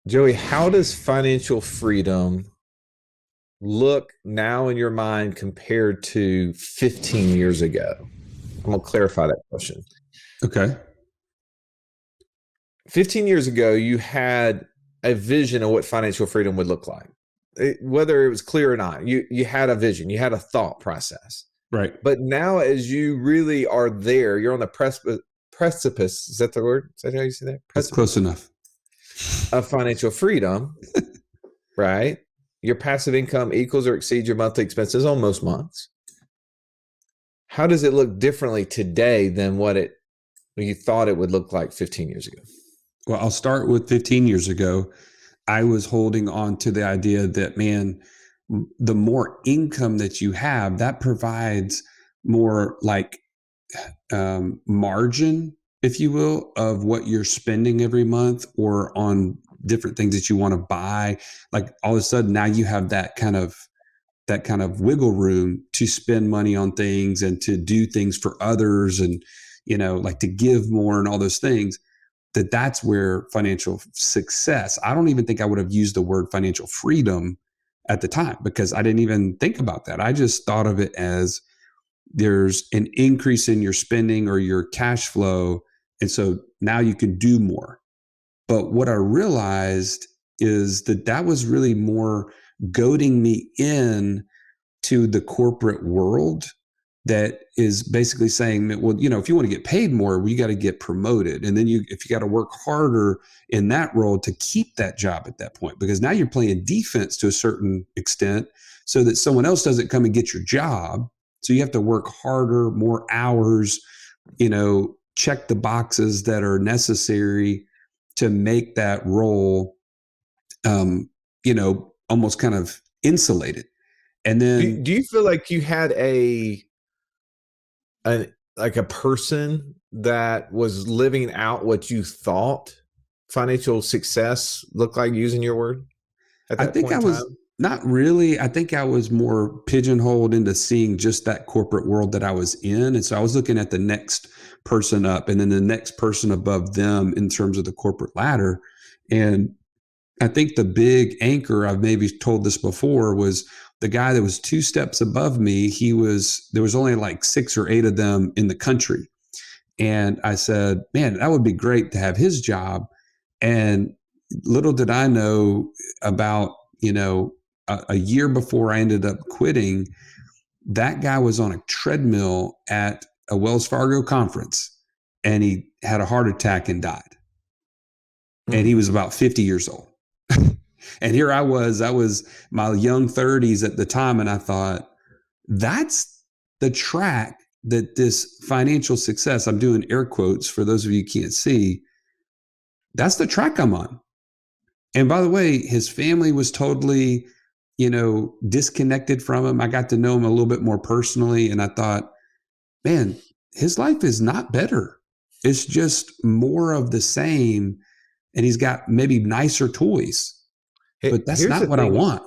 Joey, how does financial freedom look now in your mind compared to 15 years ago? I'm going to clarify that question. Okay. 15 years ago, you had a vision of what financial freedom would look like. Whether it was clear or not, you had a vision, you had a thought process. Right. But now, as you really are there, you're on the precipice. Is that the word? Is that how you say that? That's close Precipice enough. of financial freedom, right? Your passive income equals or exceeds your monthly expenses on most months. How does it look differently today than what you thought it would look like 15 years ago? Well, I'll start with 15 years ago. I was holding on to the idea that, man, the more income that you have, that provides more like margin, if you will, of what you're spending every month or on different things that you want to buy. Like all of a sudden now you have that kind of wiggle room to spend money on things and to do things for others and like to give more and all those things. That's where financial success, I don't even think I would have used the word financial freedom at the time because I didn't even think about that. I just thought of it as there's an increase in your spending or your cash flow, and so now you can do more. But what I realized is that was really more goading me in to the corporate world that is basically saying that, well, if you want to get paid more, well, you got to get promoted. And then if you got to work harder in that role to keep that job at that point, because now you're playing defense to a certain extent so that someone else doesn't come and get your job. So you have to work harder, more hours, check the boxes that are necessary to make that role, almost kind of insulated. And Do, then do you feel like you had a person that was living out what you thought financial success looked like, using your word, at I that think point I in was time? not really. I think I was more pigeonholed into seeing just that corporate world that I was in. And so I was looking at the next person up and then the next person above them in terms of the corporate ladder. And I think the big anchor, I've maybe told this before, was the guy that was two steps above me. There was only like 6 or 8 of them in the country. And I said, man, that would be great to have his job. And little did I know about, a year before I ended up quitting, that guy was on a treadmill at a Wells Fargo conference and he had a heart attack and died. And he Mm. was about 50 years old. And here I was my young 30s at the time. And I thought, that's the track that this financial success, I'm doing air quotes for those of you who can't see, that's the track I'm on. And by the way, his family was totally, disconnected from him. I got to know him a little bit more personally. And I thought, man, his life is not better. It's just more of the same. And he's got maybe nicer toys, but that's Here's not the what I thing. want.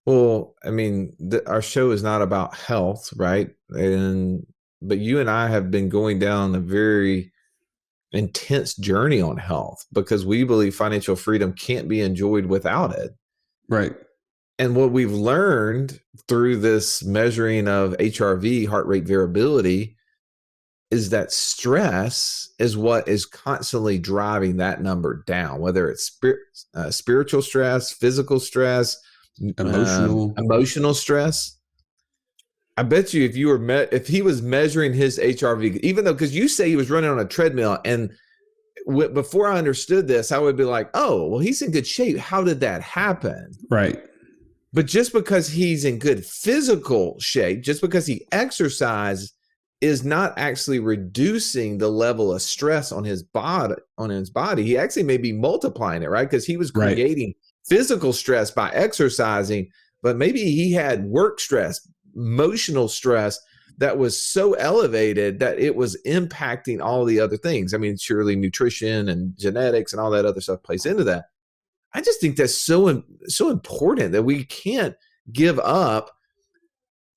Well, I mean, our show is not about health, right? But you and I have been going down a very intense journey on health because we believe financial freedom can't be enjoyed without it. Right. And what we've learned through this measuring of HRV, heart rate variability, is that stress is what is constantly driving that number down, whether it's spiritual stress, physical stress, Emotional. emotional stress. I bet you if he was measuring his HRV, even though, because you say he was running on a treadmill, and before I understood this, I would be like, oh, well, he's in good shape. How did that happen? Right. But just because he's in good physical shape, just because he exercises, is not actually reducing the level of stress on his body. He actually may be multiplying it, right? Because he was Right. creating physical stress by exercising, but maybe he had work stress, emotional stress that was so elevated that it was impacting all the other things. I mean, surely nutrition and genetics and all that other stuff plays into that. I just think that's so important that we can't give up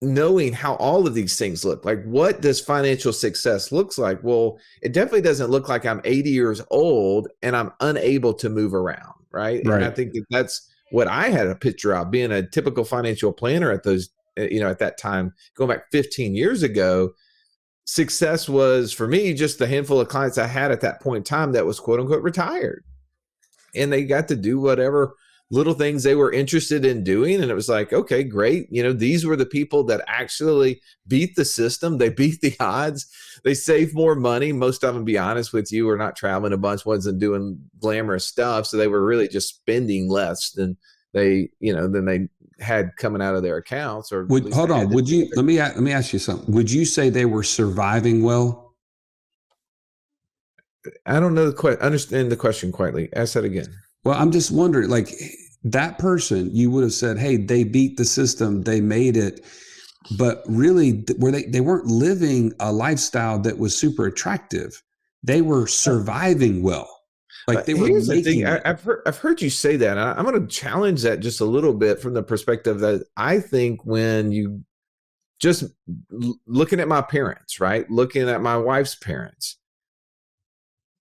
knowing how all of these things look. Like, what does financial success looks like? Well, it definitely doesn't look like I'm 80 years old and I'm unable to move around. right? And I Right. think that that's what I had a picture of, being a typical financial planner at those, at that time, going back 15 years ago. Success was for me just the handful of clients I had at that point in time that was quote unquote retired, and they got to do whatever little things they were interested in doing. And it was like, okay, great. These were the people that actually beat the system. They beat the odds. They saved more money. Most of them, be honest with you, were not traveling a bunch, wasn't doing glamorous stuff. So they were really just spending less than they had coming out of their accounts. Or Hold on. Let me ask you something. Would you say they were surviving well? I don't know understand the question quietly. Ask that again. Well, I'm just wondering, like, that person, you would have said, hey, they beat the system, they made it. But really, they weren't living a lifestyle that was super attractive. They were surviving well. Like they were Here's the making thing. I've heard you say that. And I'm going to challenge that just a little bit from the perspective that I think when you just looking at my parents, right? Looking at my wife's parents,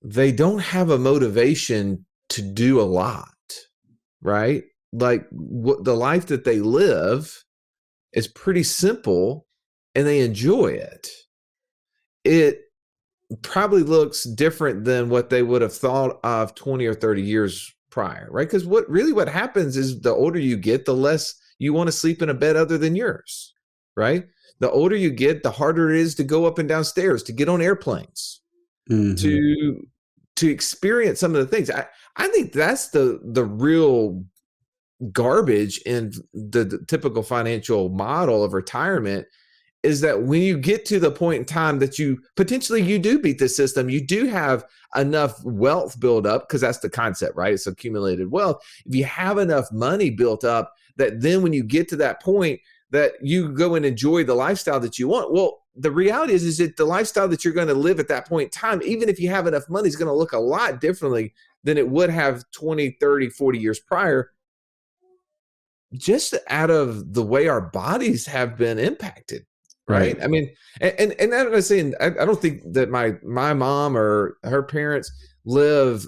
they don't have a motivation to do a lot, right? Like the life that they live is pretty simple and they enjoy it. It probably looks different than what they would have thought of 20 or 30 years prior, right? Because what happens is the older you get, the less you want to sleep in a bed other than yours, right? The older you get, the harder it is to go up and down stairs, to get on airplanes, to experience some of the things. I think that's the real garbage in the typical financial model of retirement, is that when you get to the point in time that you do beat the system, you do have enough wealth built up, because that's the concept, right? It's accumulated wealth. If you have enough money built up, that then when you get to that point that you go and enjoy the lifestyle that you want, well, the reality is that the lifestyle that you're going to live at that point in time, even if you have enough money, is going to look a lot differently than it would have 20, 30, 40 years prior, just out of the way our bodies have been impacted. Right. I mean, and I'm not saying, I don't think that my mom or her parents live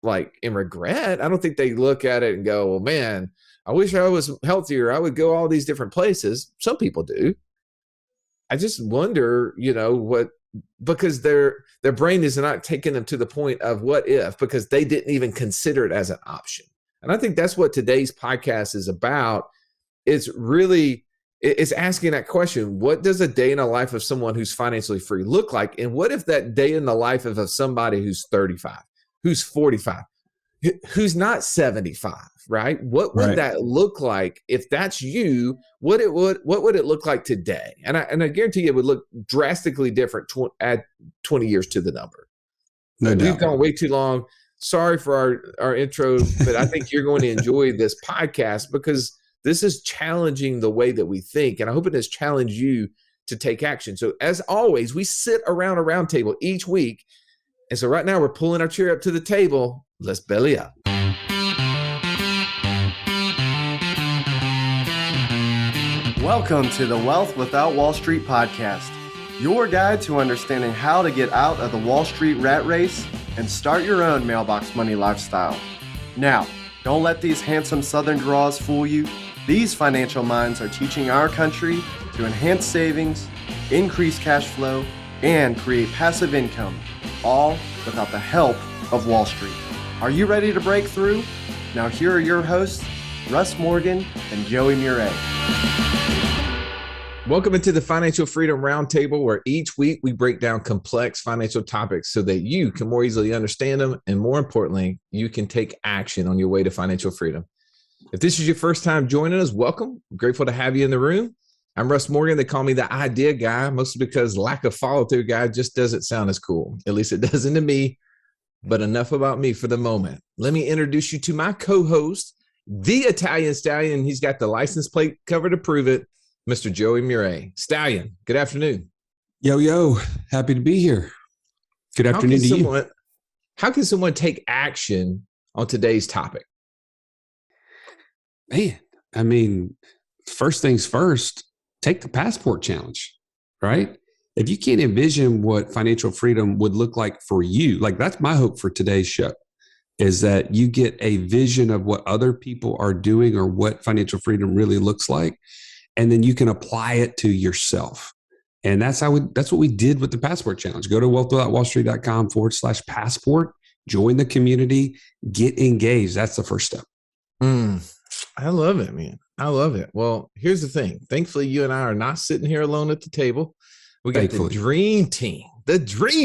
like in regret. I don't think they look at it and go, well, man, I wish I was healthier. I would go all these different places. Some people do. I just wonder, because their brain is not taking them to the point of what if, because they didn't even consider it as an option. And I think that's what today's podcast is about. It's asking that question: what does a day in the life of someone who's financially free look like? And what if that day in the life of somebody who's 35, who's 45, who's not 75, right? What would that look like if that's you? What would it look like today? And I guarantee you it would look drastically different add 20 years to the number. No doubt. We've gone way too long. Sorry for our intro, but I think you're going to enjoy this podcast, because this is challenging the way that we think, and I hope it has challenged you to take action. So as always, we sit around a round table each week. And so right now we're pulling our chair up to the table. Let's belly up. Welcome to the Wealth Without Wall Street podcast, your guide to understanding how to get out of the Wall Street rat race and start your own mailbox money lifestyle. Now, don't let these handsome Southern draws fool you. These financial minds are teaching our country to enhance savings, increase cash flow, and create passive income, all without the help of Wall Street. Are you ready to break through? Now here are your hosts, Russ Morgan and Joey Murray. Welcome into the Financial Freedom Roundtable, where each week we break down complex financial topics so that you can more easily understand them, and more importantly, you can take action on your way to financial freedom. If this is your first time joining us, welcome. I'm grateful to have you in the room. I'm Russ Morgan. They call me the idea guy, mostly because lack of follow-through guy just doesn't sound as cool. At least it doesn't to me, but enough about me for the moment. Let me introduce you to my co-host, the Italian Stallion. He's got the license plate cover to prove it, Mr. Joey Murray. Stallion, good afternoon. Yo, happy to be here. Good afternoon to you. How can someone take action on today's topic? Man, I mean, first things first, take the passport challenge, right? If you can't envision what financial freedom would look like for you, like that's my hope for today's show. is that you get a vision of what other people are doing or what financial freedom really looks like. And then you can apply it to yourself. And that's what we did with the Passport Challenge. Go to wealthwithoutwallstreet.com/passport, join the community, get engaged. That's the first step. I love it, man. I love it. Well, here's the thing. Thankfully, you and I are not sitting here alone at the table. We got the dream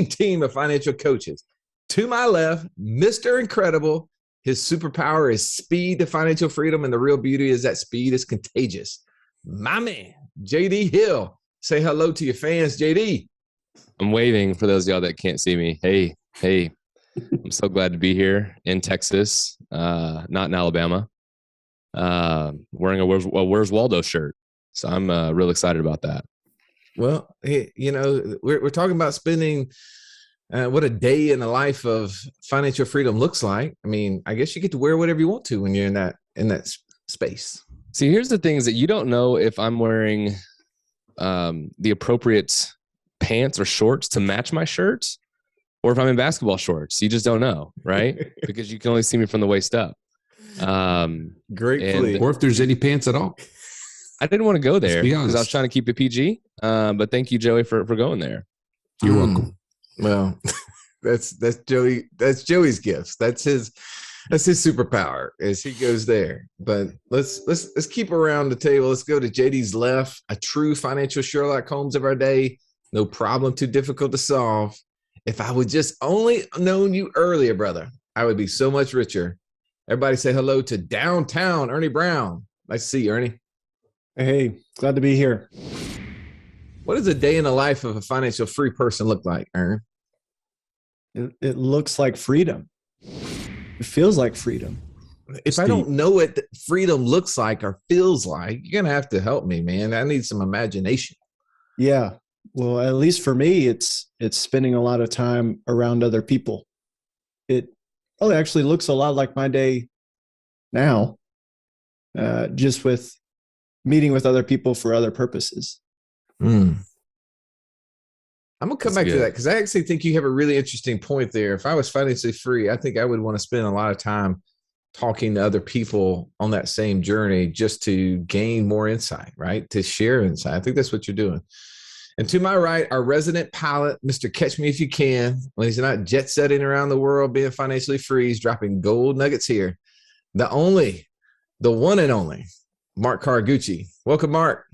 team of financial coaches. To my left, Mr. Incredible. His superpower is speed to financial freedom, and the real beauty is that speed is contagious. My man, JD Hill. Say hello to your fans, JD. I'm waving for those of y'all that can't see me. Hey. I'm so glad to be here in Texas, not in Alabama, wearing a Where's Waldo shirt. So I'm real excited about that. Well, we're talking about spending what a day in the life of financial freedom looks like. I mean, I guess you get to wear whatever you want to when you're in that space. See, here's the things that you don't know if I'm wearing the appropriate pants or shorts to match my shirts, or if I'm in basketball shorts. You just don't know, right? Because you can only see me from the waist up. Gratefully. Or if there's any pants at all. I didn't want to go there because I was trying to keep it PG. But thank you, Joey, for going there. You're welcome. Well, that's Joey. That's Joey's gifts. That's his superpower as he goes there. But let's keep around the table. Let's go to JD's left, a true financial Sherlock Holmes of our day. No problem too difficult to solve. If I would just only known you earlier, brother, I would be so much richer. Everybody say hello to downtown Ernie Brown. Nice to see you, Ernie. Hey, glad to be here. What does a day in the life of a financial free person look like, Ern? It looks like freedom. It feels like freedom. If I don't know what freedom looks like or feels like, you're going to have to help me, man. I need some imagination. Yeah. Well, at least for me, it's spending a lot of time around other people. It probably actually looks a lot like my day now, just with meeting with other people for other purposes. I'm going to come back to that because I actually think you have a really interesting point there. If I was financially free, I think I would want to spend a lot of time talking to other people on that same journey just to gain more insight, right? To share insight. I think that's what you're doing. And to my right, our resident pilot, Mr. Catch Me If You Can. When he's not jet setting around the world, being financially free, he's dropping gold nuggets here. The one and only, Mark Cargucci. Welcome, Mark.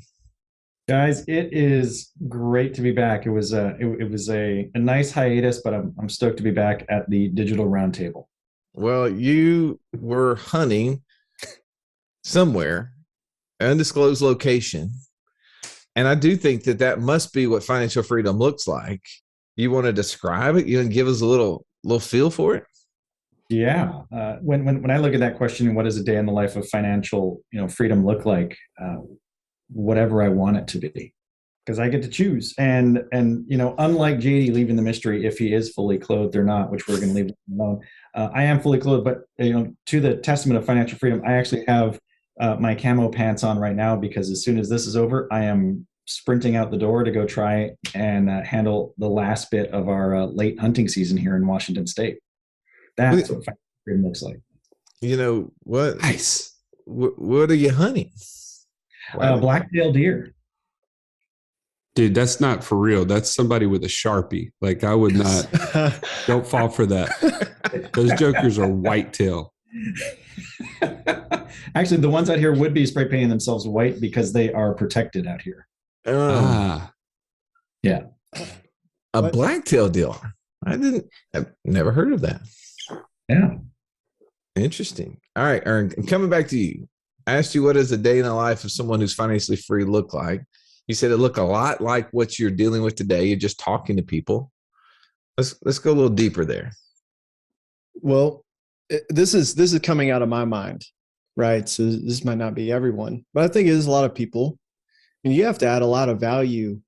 Guys, it is great to be back. It was a nice hiatus, but I'm stoked to be back at the Digital Roundtable. Well, you were hunting somewhere, undisclosed location. And I do think that must be what financial freedom looks like. You want to describe it? You want to give us a little feel for it? Yeah. When I look at that question, what does a day in the life of financial freedom look like? Whatever I want it to be, because I get to choose. And unlike JD leaving the mystery if he is fully clothed or not, which we're going to leave alone, I am fully clothed. But to the testament of financial freedom, I actually have my camo pants on right now, because as soon as this is over, I am sprinting out the door to go try and handle the last bit of our late hunting season here in Washington State. That's what financial freedom looks like. You know what? Nice. What are you hunting? Black-tailed deer. Dude, that's not for real. That's somebody with a Sharpie. Like, I would not. Don't fall for that. Those jokers are whitetail. Actually, the ones out here would be spray painting themselves white because they are protected out here. Yeah. A black-tailed deer. I've never heard of that. Yeah. Interesting. All right, Ern, I'm coming back to you. I asked you, what does a day in the life of someone who's financially free look like? You said it looked a lot like what you're dealing with today. You're just talking to people. Let's go a little deeper there. Well, this is coming out of my mind, right? So this might not be everyone, but I think it is a lot of people. And you have to add a lot of value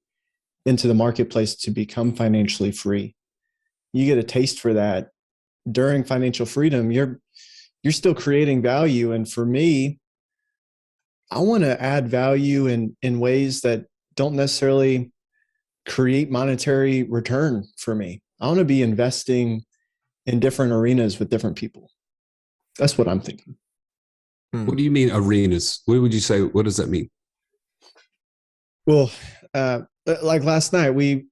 into the marketplace to become financially free. You get a taste for that during financial freedom. You're still creating value. And for me, I want to add value in ways that don't necessarily create monetary return for me. I want to be investing in different arenas with different people. That's what I'm thinking. What do you mean arenas? What would you say? What does that mean? Well, like last night,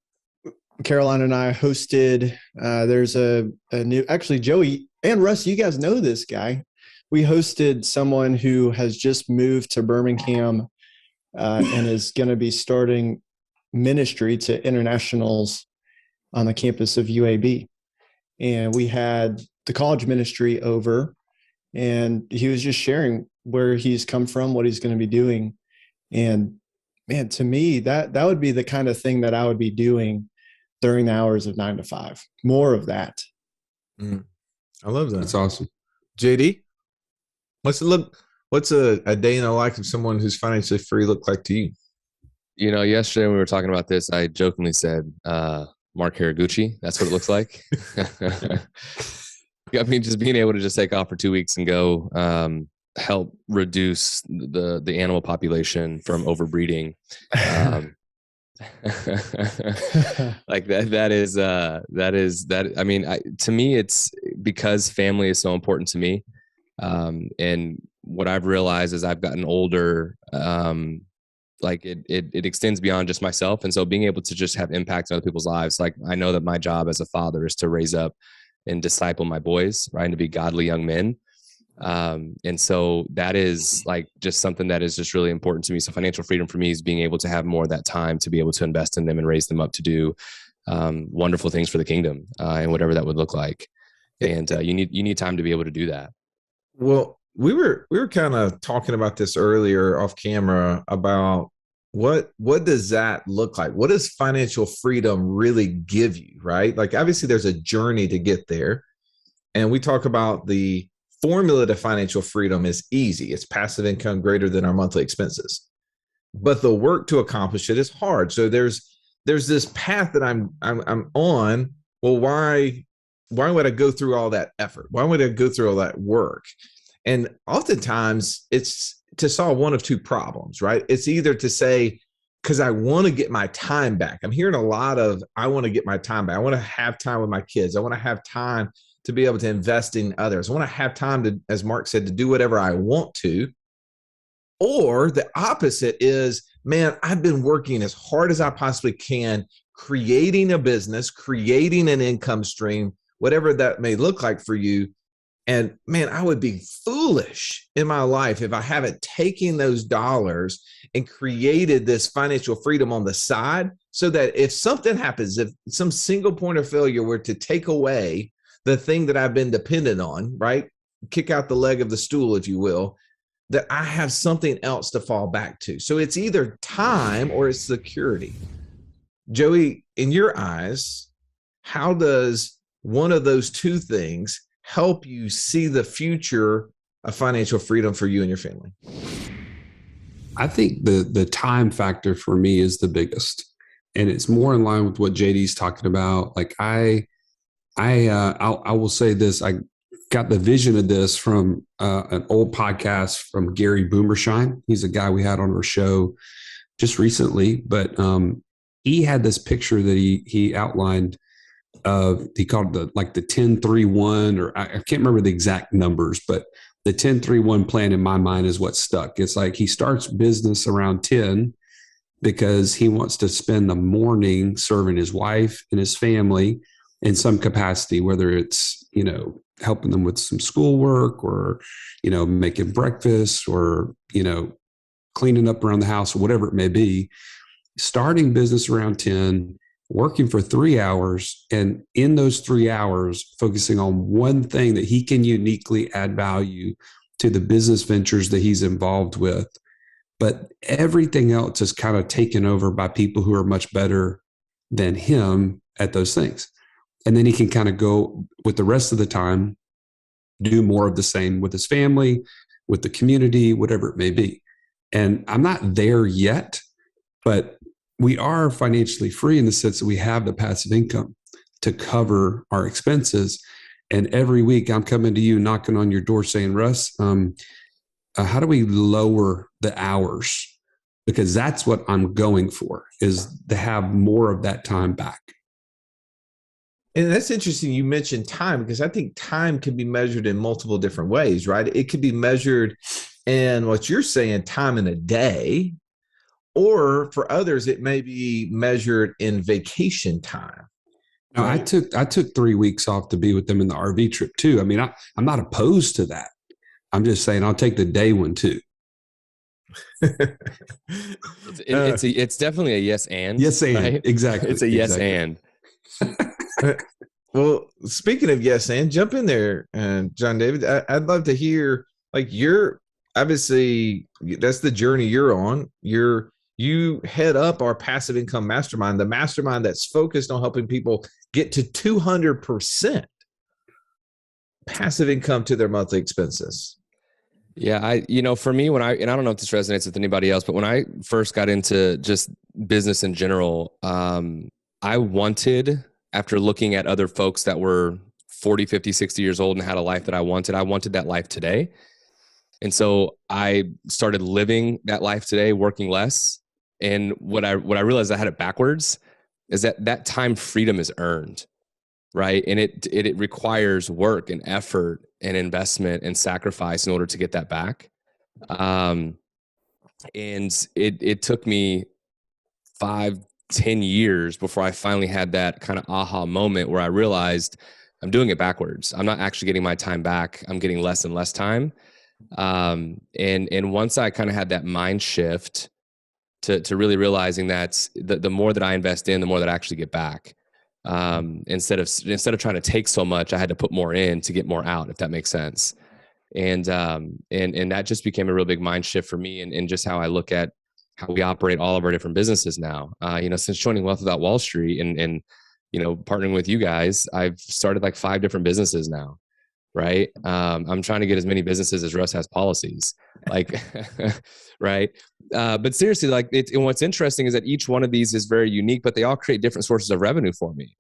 Caroline and I hosted, there's a new, actually Joey and Russ, you guys know this guy. We hosted someone who has just moved to Birmingham and is going to be starting ministry to internationals on the campus of UAB. And we had the college ministry over, and he was just sharing where he's come from, what he's going to be doing. And man, to me, that would be the kind of thing that I would be doing during the hours of 9 to 5. More of that. I love that. That's awesome. JD, what's a day in the life of someone who's financially free look like to you? You know, yesterday when we were talking about this, I jokingly said, Mark Cargucci. That's what it looks like. I mean, just being able to just take off for 2 weeks and go help reduce the animal population from overbreeding. Like that. I mean, to me, it's because family is so important to me. And what I've realized as I've gotten older, like it extends beyond just myself. And so being able to just have impact on other people's lives, like I know that my job as a father is to raise up and disciple my boys, right, and to be godly young men. And so that is like just something that is just really important to me. So financial freedom for me is being able to have more of that time to be able to invest in them and raise them up to do wonderful things for the kingdom, and whatever that would look like. And you need time to be able to do that. Well, we were kind of talking about this earlier off camera about what does that look like? What does financial freedom really give you, right? Like obviously there's a journey to get there. And we talk about the formula to financial freedom is easy. It's passive income greater than our monthly expenses. But the work to accomplish it is hard. So there's this path that I'm on. Well, why would I go through all that effort? Why would I go through all that work? And oftentimes it's to solve one of two problems, right? It's either to say, because I want to get my time back. I'm hearing a lot of, I want to get my time back. I want to have time with my kids. I want to have time to be able to invest in others. I want to have time to, as Mark said, to do whatever I want to. Or the opposite is, man, I've been working as hard as I possibly can, creating a business, creating an income stream, whatever that may look like for you. And man, I would be foolish in my life if I haven't taken those dollars and created this financial freedom on the side so that if something happens, if some single point of failure were to take away the thing that I've been dependent on, right? Kick out the leg of the stool, if you will, that I have something else to fall back to. So it's either time or it's security. Joey, in your eyes, how does one of those two things help you see the future of financial freedom for you and your family? I think the time factor for me is the biggest, and it's more in line with what JD's talking about. Like I will say this: I got the vision of this from an old podcast from Gary Boomershine. He's a guy we had on our show just recently, but he had this picture that he outlined. He called it the 10-3-1, or I can't remember the exact numbers, but the 10-3-1 plan in my mind is what stuck. It's like he starts business around 10 because he wants to spend the morning serving his wife and his family in some capacity, whether it's, helping them with some schoolwork or, making breakfast or, cleaning up around the house or whatever it may be. Starting business around 10, working for 3 hours, and in those 3 hours, focusing on one thing that he can uniquely add value to the business ventures that he's involved with. But everything else is kind of taken over by people who are much better than him at those things. And then he can kind of go with the rest of the time, do more of the same with his family, with the community, whatever it may be. And I'm not there yet, but we are financially free in the sense that we have the passive income to cover our expenses. And every week I'm coming to you, knocking on your door saying, Russ, how do we lower the hours? Because that's what I'm going for, is to have more of that time back. And that's interesting. You mentioned time, because I think time can be measured in multiple different ways, right? It could be measured in what you're saying, time in a day, or for others, it may be measured in vacation time. No, Right? I took 3 weeks off to be with them in the RV trip too. I mean, I'm not opposed to that. I'm just saying I'll take the day one too. It's definitely a yes and. Yes, and right? exactly. It's a yes exactly. and. Well, speaking of yes, and jump in there, and John David, I'd love to hear, like, you're obviously, that's the journey you're on. You head up our passive income mastermind, the mastermind that's focused on helping people get to 200% passive income to their monthly expenses. Yeah, for me, and I don't know if this resonates with anybody else, but when I first got into just business in general, I wanted, after looking at other folks that were 40, 50, 60 years old and had a life that I wanted that life today. And so I started living that life today, working less. And what I realized I had it backwards is that time freedom is earned, right? And it requires work and effort and investment and sacrifice in order to get that back. And it took me 5-10 years before I finally had that kind of aha moment where I realized I'm doing it backwards. I'm not actually getting my time back. I'm getting less and less time. And once I kind of had that mind shift to really realizing that the more that I invest in, the more that I actually get back. Instead of trying to take so much, I had to put more in to get more out, if that makes sense. And that just became a real big mind shift for me, and just how I look at how we operate all of our different businesses now. Since joining Wealth Without Wall Street and partnering with you guys, I've started like 5 different businesses now. Right. I'm trying to get as many businesses as Russ has policies, like, right. But seriously, like, and what's interesting is that each one of these is very unique, but they all create different sources of revenue for me.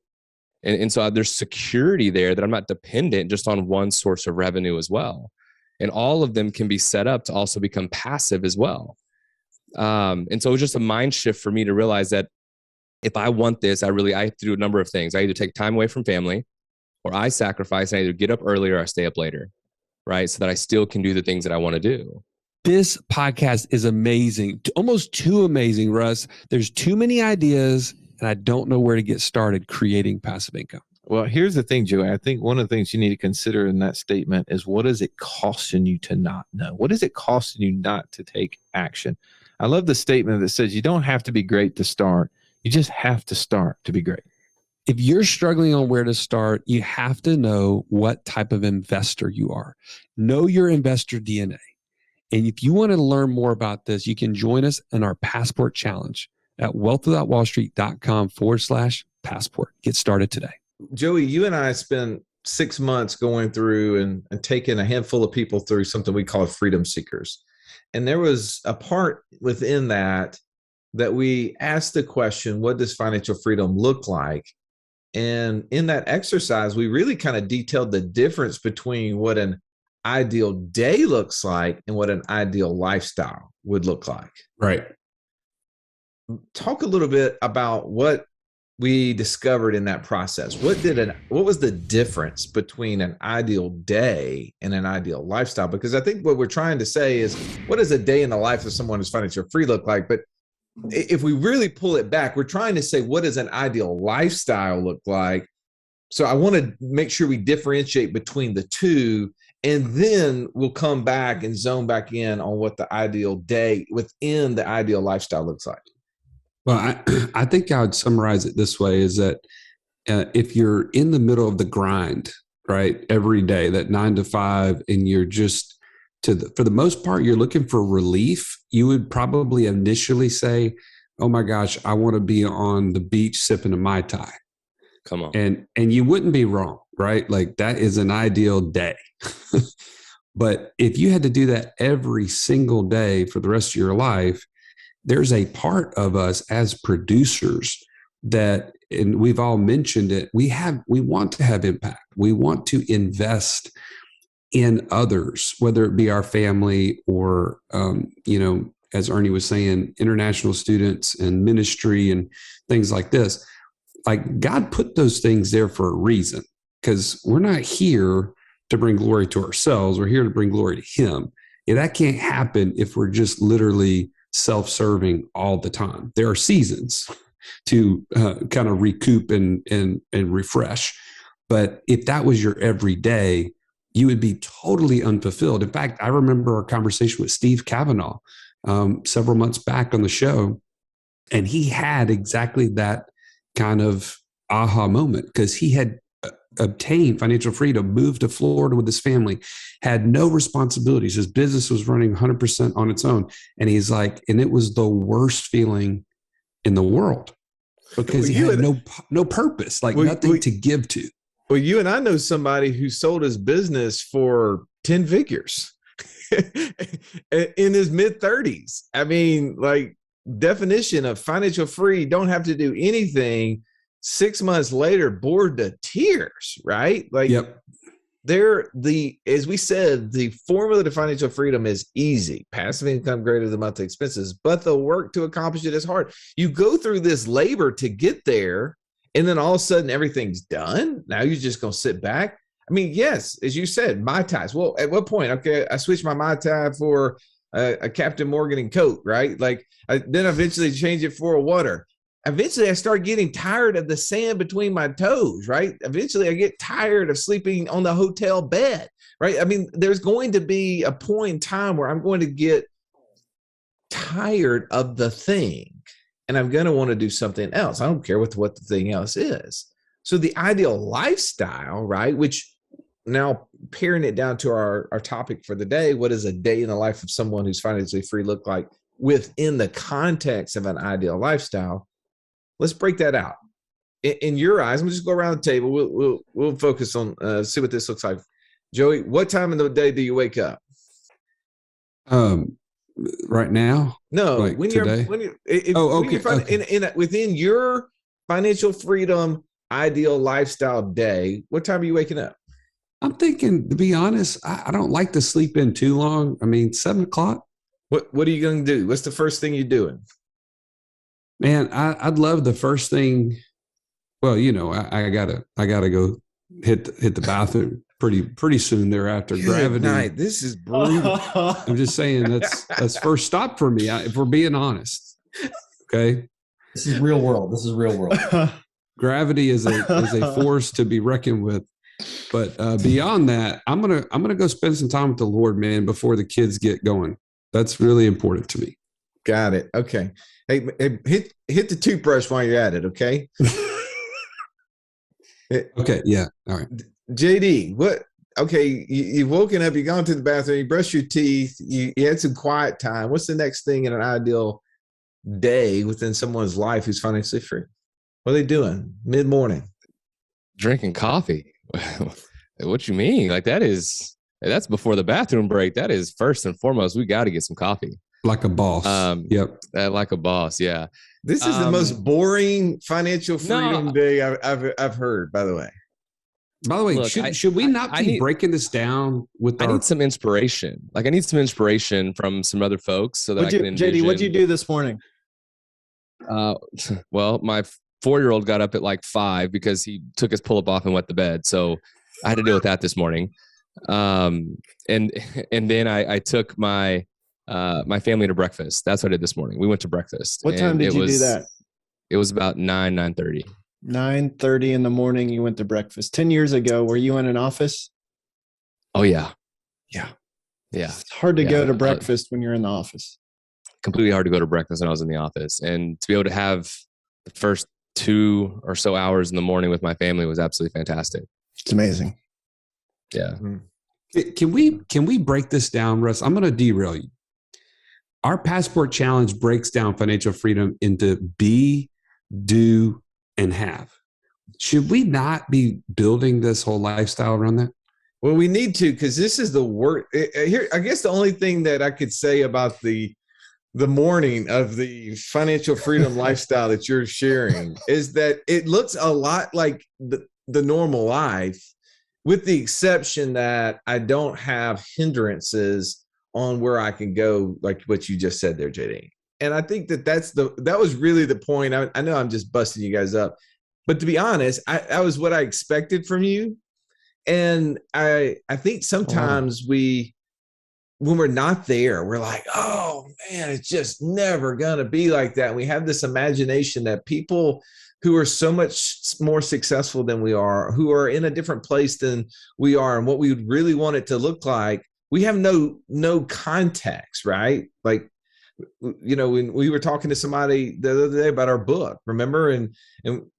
And so there's security there that I'm not dependent just on one source of revenue as well. And all of them can be set up to also become passive as well. And so it was just a mind shift for me to realize that if I want this, I have to do a number of things. I either take time away from family, or I sacrifice and I either get up earlier or I stay up later, right? So that I still can do the things that I want to do. This podcast is amazing, almost too amazing, Russ. There's too many ideas, and I don't know where to get started creating passive income. Well, here's the thing, Joey. I think one of the things you need to consider in that statement is, what is it costing you to not know? What is it costing you not to take action? I love the statement that says you don't have to be great to start. You just have to start to be great. If you're struggling on where to start, you have to know what type of investor you are. Know your investor DNA. And if you want to learn more about this, you can join us in our Passport Challenge at wealthwithoutwallstreet.com/passport. Get started today. Joey, you and I spent 6 months going through and taking a handful of people through something we call Freedom Seekers. And there was a part within that we asked the question, what does financial freedom look like? And in that exercise, we really kind of detailed the difference between what an ideal day looks like and what an ideal lifestyle would look like. Right. Talk a little bit about what we discovered in that process. What was the difference between an ideal day and an ideal lifestyle? Because I think what we're trying to say is, what does a day in the life of someone who's financially free look like? But if we really pull it back, we're trying to say, what does an ideal lifestyle look like? So I want to make sure we differentiate between the two, and then we'll come back and zone back in on what the ideal day within the ideal lifestyle looks like. Well, I think I would summarize it this way, is that if you're in the middle of the grind, right, every day, that 9 to 5, and you're just for the most part, you're looking for relief, you would probably initially say, oh my gosh, I want to be on the beach sipping a Mai Tai. Come on. And you wouldn't be wrong, right? Like, that is an ideal day. But if you had to do that every single day for the rest of your life, there's a part of us as producers that, and we've all mentioned it, we want to have impact. We want to invest in others, whether it be our family or, as Ernie was saying, international students and ministry and things like this. like God put those things there for a reason, because we're not here to bring glory to ourselves. We're here to bring glory to Him. And that can't happen if we're just literally self-serving all the time. There are seasons to kind of recoup and refresh. But if that was your everyday, you would be totally unfulfilled. In fact, I remember our conversation with Steve Kavanaugh several months back on the show, and he had exactly that kind of aha moment, because he had obtained financial freedom, moved to Florida with his family, had no responsibilities. His business was running 100% on its own. And he's like, and it was the worst feeling in the world, because he had no purpose, like nothing to give to. Well, you and I know somebody who sold his business for 10 figures in his mid-30s. I mean, like, definition of financial free, don't have to do anything. 6 months later, bored to tears, right? Like, yep. As we said, the formula to financial freedom is easy. Passive income greater than monthly expenses, but the work to accomplish it is hard. You go through this labor to get there, and then all of a sudden everything's done. Now you're just going to sit back. I mean, yes, as you said, Mai Tais. Well, at what point? Okay, I switched my Mai Tai for a Captain Morgan and Coke, right? Like, then eventually change it for a water. Eventually I start getting tired of the sand between my toes, right? Eventually I get tired of sleeping on the hotel bed, right? I mean, there's going to be a point in time where I'm going to get tired of the thing, and I'm going to want to do something else. I don't care what the thing else is. So the ideal lifestyle, right, which now paring it down to our topic for the day, what does a day in the life of someone who's financially free look like within the context of an ideal lifestyle? Let's break that out. In your eyes, I'm just go around the table. We'll focus on see what this looks like. Joey, what time of the day do you wake up? Right now? No, like when today? Within your financial freedom ideal lifestyle day, what time are you waking up? I'm thinking, to be honest, I don't like to sleep in too long. I mean, 7 o'clock. What are you going to do? What's the first thing you're doing? Man, I'd love the first thing. Well, you know, I gotta go hit the bathroom pretty soon thereafter. Good Gravity. night. This is brutal. I'm just saying that's first stop for me. If we're being honest, okay. This is real world. Gravity is a force to be reckoned with. But beyond that, I'm gonna go spend some time with the Lord, man, before the kids get going. That's really important to me. Got it. Okay. Hey, hit the toothbrush while you're at it. Okay. Okay. Yeah. All right. JD, what? Okay, you've woken up. You've gone to the bathroom. You brushed your teeth. You had some quiet time. What's the next thing in an ideal day within someone's life who's financially free? What are they doing mid-morning? Drinking coffee. What you mean? Like, that's before the bathroom break. That is first and foremost. We got to get some coffee. Like a boss. Yep. Like a boss. Yeah. This is the most boring financial freedom day I've heard, by the way. By the way, look, should we not be breaking this down with I need some inspiration. Like, I need some inspiration from some other folks so that I can envision. JD, what'd you do this morning? Well, my 4-year-old got up at like 5 because he took his pull-up off and wet the bed. So I had to deal with that this morning. And then I took my family to breakfast. That's what I did this morning. We went to breakfast. What time did you do that? It was about 9:30. 9:30 in the morning. You went to breakfast. 10 years ago, were you in an office? Oh yeah. It's hard to go to breakfast when you're in the office. Completely hard to go to breakfast when I was in the office, and to be able to have the first 2 or so hours in the morning with my family was absolutely fantastic. It's amazing. Yeah. Can we break this down, Russ? I'm going to derail you. Our passport challenge breaks down financial freedom into be, do, and have. Should we not be building this whole lifestyle around that? Well, we need to, because this is the work here. I guess the only thing that I could say about the morning of the financial freedom lifestyle that you're sharing is that it looks a lot like the normal life, with the exception that I don't have hindrances on where I can go, like what you just said there, JD. And I think that was really the point. I know I'm just busting you guys up. But to be honest, that was what I expected from you. And I think sometimes when we're not there, we're like, oh man, it's just never going to be like that. And we have this imagination that people who are so much more successful than we are, who are in a different place than we are, and what we would really want it to look like, we have no context, right? Like, you know, when we were talking to somebody the other day about our book, remember? And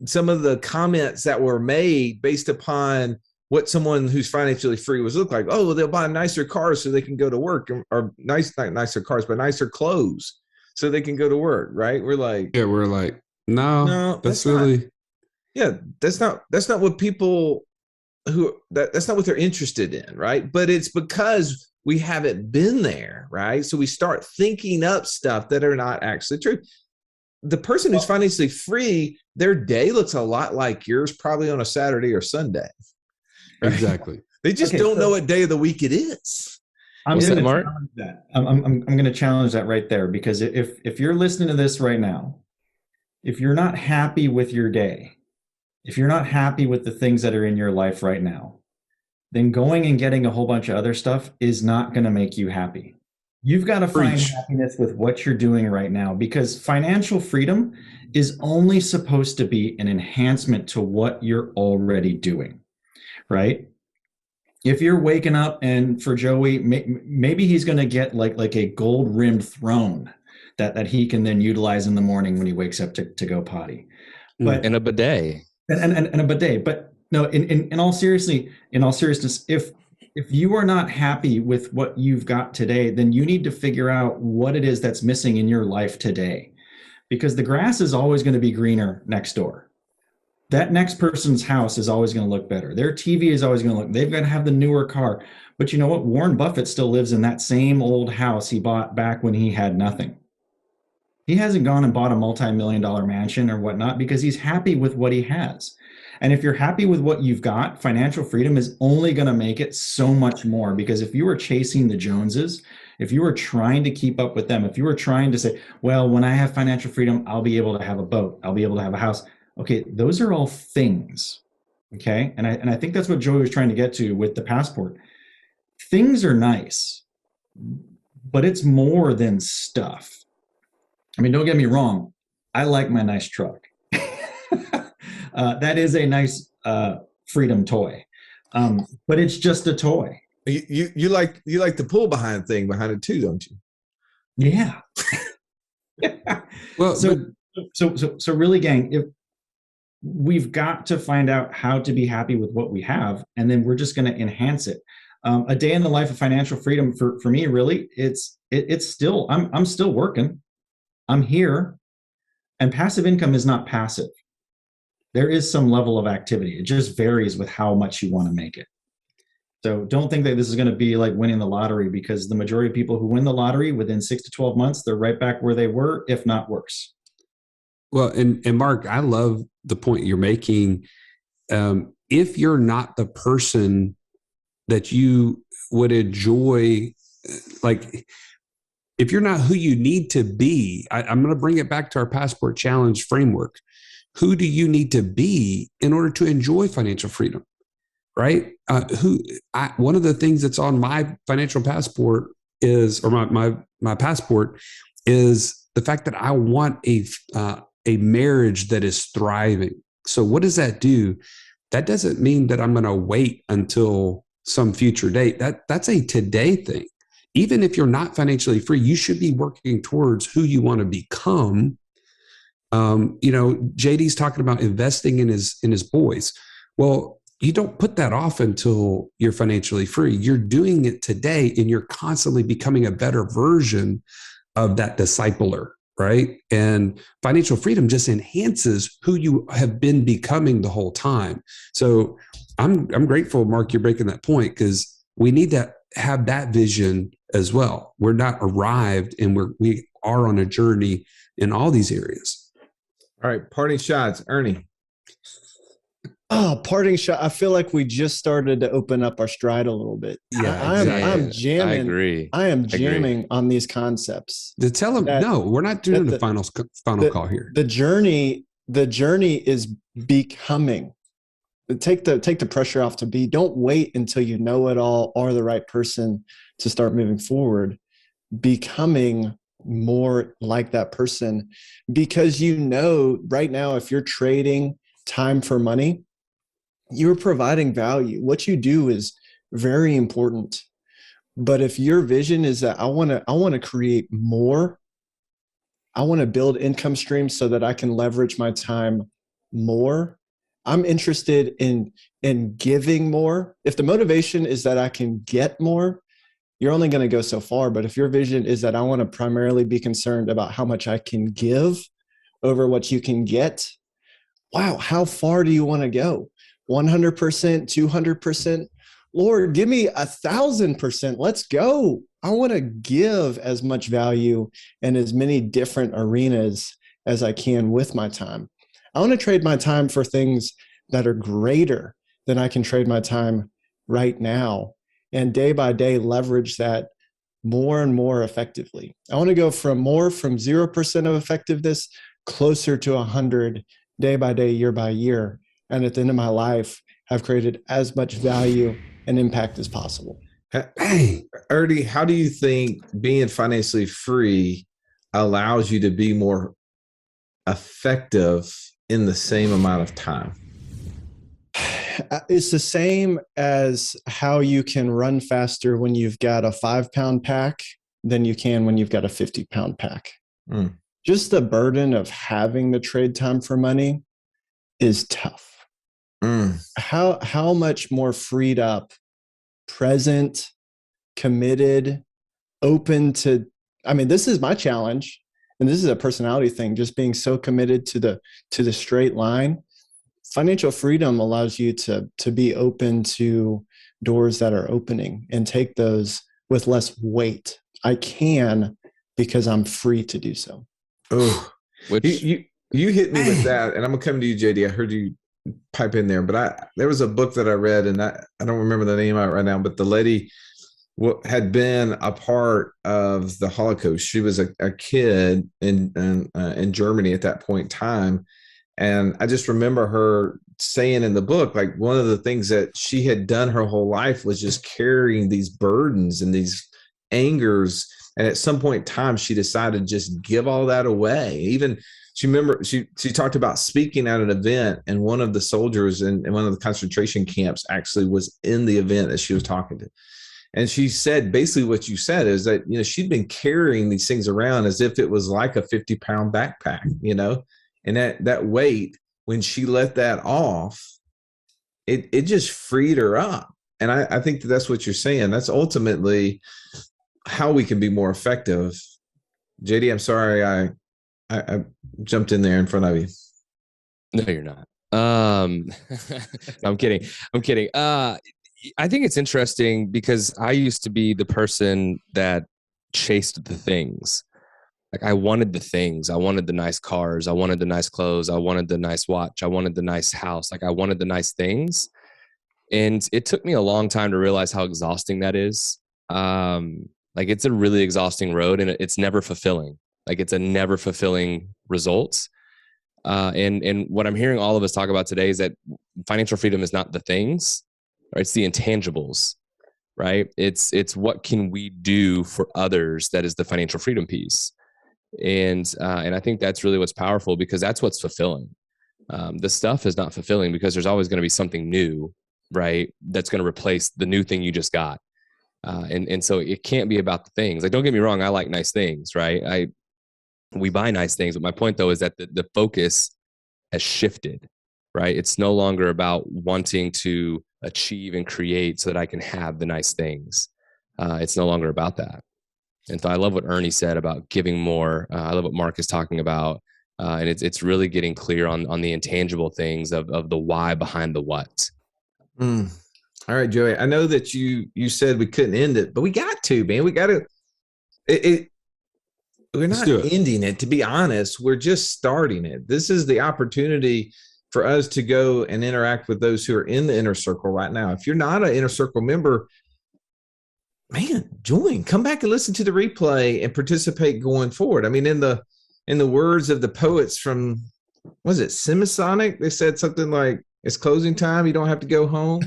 some of the comments that were made based upon what someone who's financially free was look like. Oh, well, they'll buy nicer cars so they can go to work, or not nicer cars, but nicer clothes so they can go to work, right? We're like, no, that's really, that's not what people that's not what they're interested in, right? But it's because we haven't been there, right? So we start thinking up stuff that are not actually true. The person who's financially free, their day looks a lot like yours, probably on a Saturday or Sunday. Right? Exactly. They just don't know what day of the week it is. I'm going to challenge that. I'm going to challenge that right there, because if you're listening to this right now, if you're not happy with your day, if you're not happy with the things that are in your life right now, then going and getting a whole bunch of other stuff is not going to make you happy. You've got to find happiness with what you're doing right now, because financial freedom is only supposed to be an enhancement to what you're already doing, right? If you're waking up, and for Joey, maybe he's going to get like a gold rimmed throne that he can then utilize in the morning when he wakes up to go potty. But and a bidet. And a bidet. But no, in all seriousness, if you are not happy with what you've got today, then you need to figure out what it is that's missing in your life today, because the grass is always going to be greener next door. That next person's house is always going to look better. Their TV is always going to look, they've got to have the newer car. But you know what? Warren Buffett still lives in that same old house he bought back when he had nothing. He hasn't gone and bought a multi-million-dollar mansion or whatnot, because he's happy with what he has. And if you're happy with what you've got, financial freedom is only going to make it so much more. Because if you were chasing the Joneses, if you were trying to keep up with them, if you were trying to say, well, when I have financial freedom, I'll be able to have a boat, I'll be able to have a house. Okay, those are all things. Okay. And I think that's what Joey was trying to get to with the passport. Things are nice, but it's more than stuff. I mean, don't get me wrong. I like my nice truck. That is a nice freedom toy, but it's just a toy. You like the pull behind thing behind it too, don't you? Yeah. Well, so really, gang, if we've got to find out how to be happy with what we have, and then we're just going to enhance it. A day in the life of financial freedom for me, really, it's still, I'm still working. I'm here, and passive income is not passive. There is some level of activity. It just varies with how much you want to make it. So don't think that this is going to be like winning the lottery, because the majority of people who win the lottery within 6 to 12 months, they're right back where they were, if not worse. Well, and Mark, I love the point you're making. If you're not the person that you would enjoy, like, if you're not who you need to be, I'm going to bring it back to our passport challenge framework. Who do you need to be in order to enjoy financial freedom? Right? One of the things that's on my financial passport is, or my passport is the fact that I want a marriage that is thriving. So what does that do? That doesn't mean that I'm going to wait until some future date. That's a today thing. Even if you're not financially free, you should be working towards who you want to become. JD's talking about investing in his boys. Well, you don't put that off until you're financially free. You're doing it today, and you're constantly becoming a better version of that discipler, right? And financial freedom just enhances who you have been becoming the whole time. So I'm grateful, Mark, you're breaking that point, because we need to have that vision as well. We're not arrived, and we are on a journey in all these areas. All right, parting shots, Ernie. Oh, parting shot. I feel like we just started to open up our stride a little bit. Yeah, I'm jamming. I agree. I am jamming on these concepts. To tell them, no, we're not doing the final call here. The journey The journey is becoming. Take the pressure off to be. Don't wait until you know it all or the right person to start moving forward. Becoming more like that person, because right now, if you're trading time for money, you're providing value. What you do is very important. But if your vision is that I want to create more, I want to build income streams so that I can leverage my time more. I'm interested in giving more. If the motivation is that I can get more, you're only going to go so far. But if your vision is that I want to primarily be concerned about how much I can give over what you can get, wow, how far do you want to go? 100%, 200%? Lord, give me 1,000%. Let's go. I want to give as much value in as many different arenas as I can with my time. I want to trade my time for things that are greater than I can trade my time right now. And day by day, leverage that more and more effectively. I want to go from 0% of effectiveness closer to 100 day by day, year by year. And at the end of my life, have created as much value and impact as possible. Hey, Ernie, how do you think being financially free allows you to be more effective in the same amount of time? It's the same as how you can run faster when you've got a 5-pound pack than you can when you've got a 50-pound pack. Just the burden of having the trade time for money is tough. How much more freed up, present, committed, open to, this is my challenge, and this is a personality thing, just being so committed to the straight line. Financial freedom allows you to be open to doors that are opening and take those with less weight. I can because I'm free to do so. Oh, you hit me with that, and I'm gonna come to you, JD. I heard you pipe in there, but there was a book that I read, and I don't remember the name of it right now, but the lady had been a part of the Holocaust. She was a kid in Germany at that point in time. And I just remember her saying in the book, like, one of the things that she had done her whole life was just carrying these burdens and these angers. And at some point in time, she decided to just give all that away. Even she talked about speaking at an event, and one of the soldiers in one of the concentration camps actually was in the event that she was talking to. And she said basically what you said is that, she'd been carrying these things around as if it was like a 50-pound backpack, and that weight, when she let that off, it just freed her up. And I think that's what you're saying. That's ultimately how we can be more effective. JD, I'm sorry I jumped in there in front of you. No, you're not. I'm kidding. I think it's interesting because I used to be the person that chased the things. Like, I wanted the things. I wanted the nice cars. I wanted the nice clothes. I wanted the nice watch. I wanted the nice house. Like, I wanted the nice things. And it took me a long time to realize how exhausting that is. Like, it's a really exhausting road, and it's never fulfilling. Like, it's a never fulfilling results. And what I'm hearing all of us talk about today is that financial freedom is not the things, or it's the intangibles, right? It's what can we do for others that is the financial freedom piece. And I think that's really what's powerful, because that's what's fulfilling. The stuff is not fulfilling because there's always going to be something new, right? That's going to replace the new thing you just got. And so it can't be about the things. Like, don't get me wrong, I like nice things, right? We buy nice things, but my point though is that the focus has shifted, right? It's no longer about wanting to achieve and create so that I can have the nice things. It's no longer about that. And so I love what Ernie said about giving more. I love what Mark is talking about. And it's really getting clear on the intangible things of the why behind the what. All right, Joey, I know that you said we couldn't end it, but we got to, man. We got to. We're not ending it, to be honest. We're just starting it. This is the opportunity for us to go and interact with those who are in the inner circle right now. If you're not an inner circle member, man, join. Come back and listen to the replay and participate going forward. I mean, in the words of the poets from was it Semisonic? They said something like, it's closing time. You don't have to go home,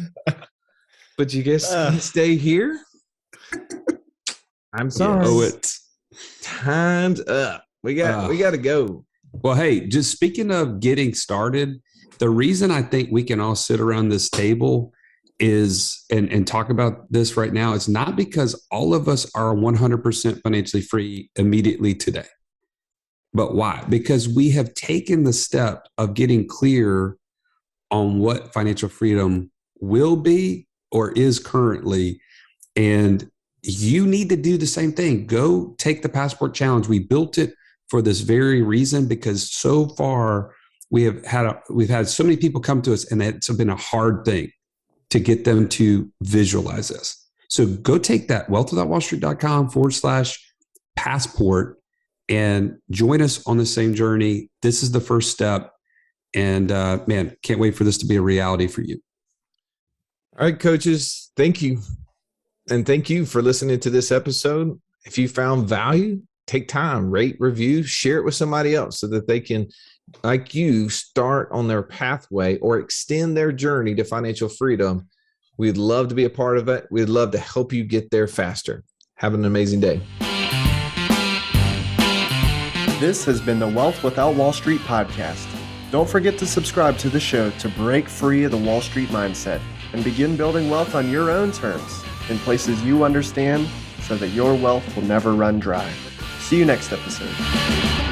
but you guess can stay here. I'm sorry. Oh, it's Time's up. We got to go. Well, hey, just speaking of getting started, the reason I think we can all sit around this table is and talk about this right now is not because all of us are 100% financially free immediately today. But why? Because we have taken the step of getting clear on what financial freedom will be or is currently. And you need to do the same thing. Go take the Passport Challenge. We built it for this very reason, because so far we've had so many people come to us, and it's been a hard thing to get them to visualize this. So go take that wealthwithoutwallstreet.com/passport and join us on the same journey. This is the first step. And man, can't wait for this to be a reality for you. All right, coaches, thank you. And thank you for listening to this episode. If you found value, take time, rate, review, share it with somebody else so that they can, like you, start on their pathway or extend their journey to financial freedom. We'd love to be a part of it. We'd love to help you get there faster. Have an amazing day. This has been the Wealth Without Wall Street podcast. Don't forget to subscribe to the show to break free of the Wall Street mindset and begin building wealth on your own terms in places you understand so that your wealth will never run dry. See you next episode.